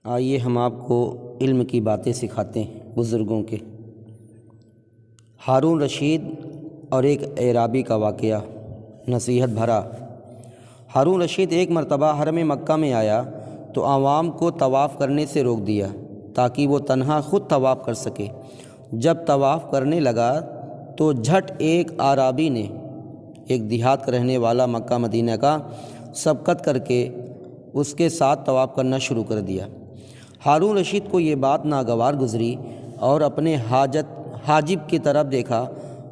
آئیے ہم آپ کو علم کی باتیں سکھاتے ہیں بزرگوں کے۔ ہارون رشید اور ایک اعرابی کا واقعہ نصیحت بھرا۔ ہارون رشید ایک مرتبہ حرم مکہ میں آیا تو عوام کو طواف کرنے سے روک دیا تاکہ وہ تنہا خود طواف کر سکے۔ جب طواف کرنے لگا تو جھٹ ایک اعرابی نے، ایک دیہات کا رہنے والا مکہ مدینہ کا، سبقت کر کے اس کے ساتھ طواف کرنا شروع کر دیا۔ ہارون رشید کو یہ بات ناگوار گزری اور اپنے حاجب کی طرف دیکھا۔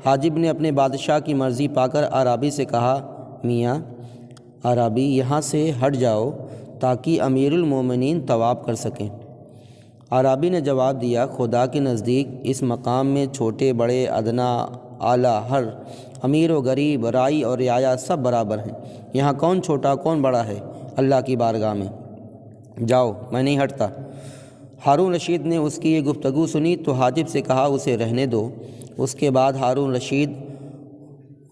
حاجب نے اپنے بادشاہ کی مرضی پا کر اعرابی سے کہا، میاں اعرابی یہاں سے ہٹ جاؤ تاکہ امیر المومنین طواف کر سکیں۔ اعرابی نے جواب دیا، خدا کے نزدیک اس مقام میں چھوٹے بڑے، ادنا اعلیٰ، ہر امیر و غریب، رائی اور رعایا سب برابر ہیں۔ یہاں کون چھوٹا کون بڑا ہے اللہ کی بارگاہ میں؟ جاؤ، میں نہیں ہٹتا۔ ہارون رشید نے اس کی یہ گفتگو سنی تو حاجب سے کہا، اسے رہنے دو۔ اس کے بعد ہارون رشید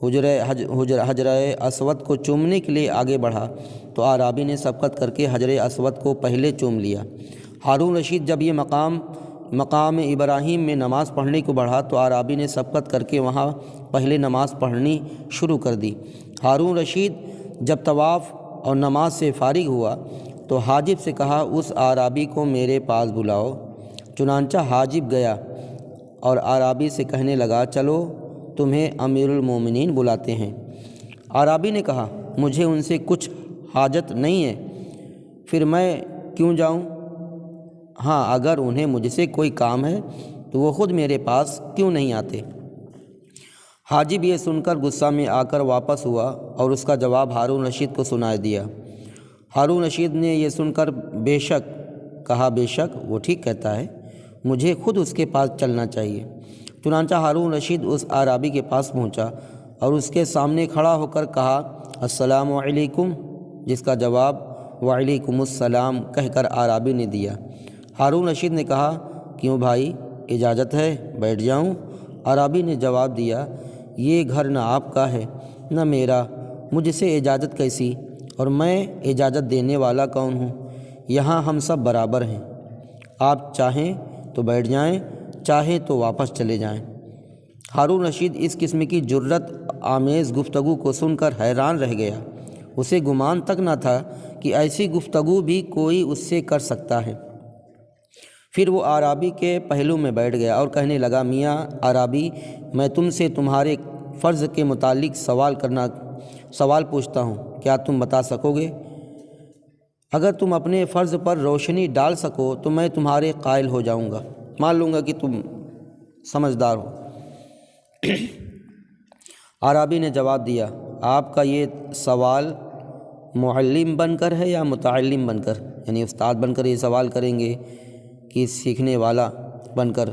حجر اسود کو چومنے کے لیے آگے بڑھا تو اعرابی نے سبقت کر کے حجر اسود کو پہلے چوم لیا۔ ہارون رشید جب یہ مقام ابراہیم میں نماز پڑھنے کو بڑھا تو اعرابی نے سبقت کر کے وہاں پہلے نماز پڑھنی شروع کر دی۔ ہارون رشید جب طواف اور نماز سے فارغ ہوا تو حاجب سے کہا، اس اعرابی کو میرے پاس بلاؤ۔ چنانچہ حاجب گیا اور اعرابی سے کہنے لگا، چلو تمہیں امیر المومنین بلاتے ہیں۔ اعرابی نے کہا، مجھے ان سے کچھ حاجت نہیں ہے، پھر میں کیوں جاؤں؟ ہاں، اگر انہیں مجھ سے کوئی کام ہے تو وہ خود میرے پاس کیوں نہیں آتے؟ حاجب یہ سن کر غصہ میں آ کر واپس ہوا اور اس کا جواب ہارون رشید کو سنا دیا۔ ہارون رشید نے یہ سن کر بے شک وہ ٹھیک کہتا ہے، مجھے خود اس کے پاس چلنا چاہیے۔ چنانچہ ہارون رشید اس اعرابی کے پاس پہنچا اور اس کے سامنے کھڑا ہو کر کہا، السلام علیکم، جس کا جواب وعلیکم السلام کہہ کر اعرابی نے دیا۔ ہارون رشید نے کہا، کیوں بھائی، اجازت ہے بیٹھ جاؤں؟ اعرابی نے جواب دیا، یہ گھر نہ آپ کا ہے نہ میرا، مجھ سے اجازت کیسی، اور میں اجازت دینے والا کون ہوں؟ یہاں ہم سب برابر ہیں، آپ چاہیں تو بیٹھ جائیں، چاہیں تو واپس چلے جائیں۔ ہارون رشید اس قسم کی جرأت آمیز گفتگو کو سن کر حیران رہ گیا۔ اسے گمان تک نہ تھا کہ ایسی گفتگو بھی کوئی اس سے کر سکتا ہے۔ پھر وہ اعرابی کے پہلو میں بیٹھ گیا اور کہنے لگا، میاں اعرابی، میں تم سے تمہارے فرض کے متعلق سوال پوچھتا ہوں، کیا تم بتا سکو گے؟ اگر تم اپنے فرض پر روشنی ڈال سکو تو میں تمہارے قائل ہو جاؤں گا، مان لوں گا کہ تم سمجھدار ہو۔ اعرابی نے جواب دیا، آپ کا یہ سوال معلم بن کر ہے یا متعلم بن کر؟ یعنی استاد بن کر یہ سوال کریں گے کہ سیکھنے والا بن کر؟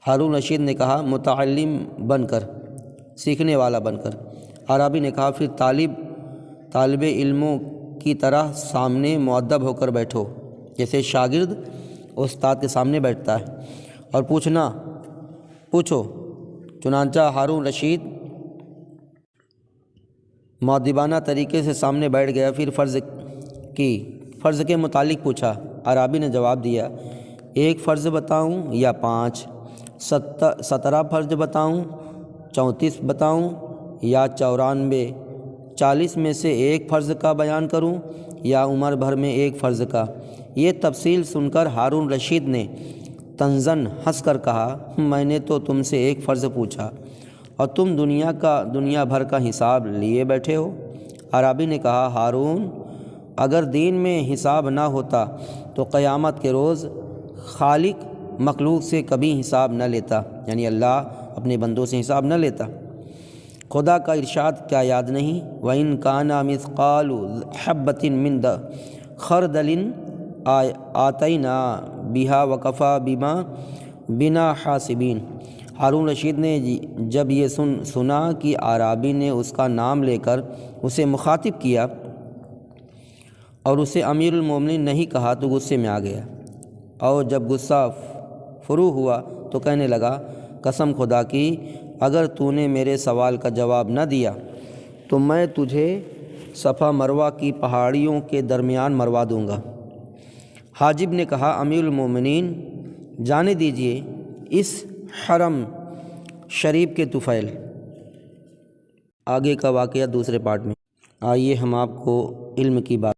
ہارون رشید نے کہا، متعلم بن کر، سیکھنے والا بن کر۔ اعرابی نے کہا، پھر طالب علموں کی طرح سامنے مؤدب ہو کر بیٹھو، جیسے شاگرد استاد کے سامنے بیٹھتا ہے، اور پوچھو۔ چنانچہ ہارون رشید مؤدبانہ طریقے سے سامنے بیٹھ گیا۔ پھر فرض کے متعلق پوچھا۔ اعرابی نے جواب دیا، 1 فرض بتاؤں یا 5؟ 17 فرض بتاؤں، 34 بتاؤں یا 94؟ 40 میں سے 1 فرض کا بیان کروں یا عمر بھر میں 1 فرض کا؟ یہ تفصیل سن کر ہارون رشید نے طنزاً ہنس کر کہا، میں نے تو تم سے 1 فرض پوچھا اور تم دنیا بھر کا حساب لیے بیٹھے ہو۔ اعرابی نے کہا، ہارون، اگر دین میں حساب نہ ہوتا تو قیامت کے روز خالق مخلوق سے کبھی حساب نہ لیتا، یعنی اللہ اپنے بندوں سے حساب نہ لیتا۔ خدا کا ارشاد کیا یاد نہیں، وَإِن كَانَ مِثْقَالُ حَبَّةٍ مِّن خَرْدَلٍ آتَيْنَا بِهَا وَكَفَىٰ بِنَا حَاسِبِينَ۔ ہارون رشید نے جب یہ سنا کہ اعرابی نے اس کا نام لے کر اسے مخاطب کیا اور اسے امیر المومنین نہیں کہا تو غصے میں آ گیا، اور جب غصہ فرو ہوا تو کہنے لگا، قسم خدا کی، اگر تو نے میرے سوال کا جواب نہ دیا تو میں تجھے صفا مروہ کی پہاڑیوں کے درمیان مروا دوں گا۔ حاجب نے کہا امیر المومنین جانے دیجیے اس حرم شریف کے طفیل۔ آگے کا واقعہ دوسرے پارٹ میں۔ آئیے ہم آپ کو علم کی بات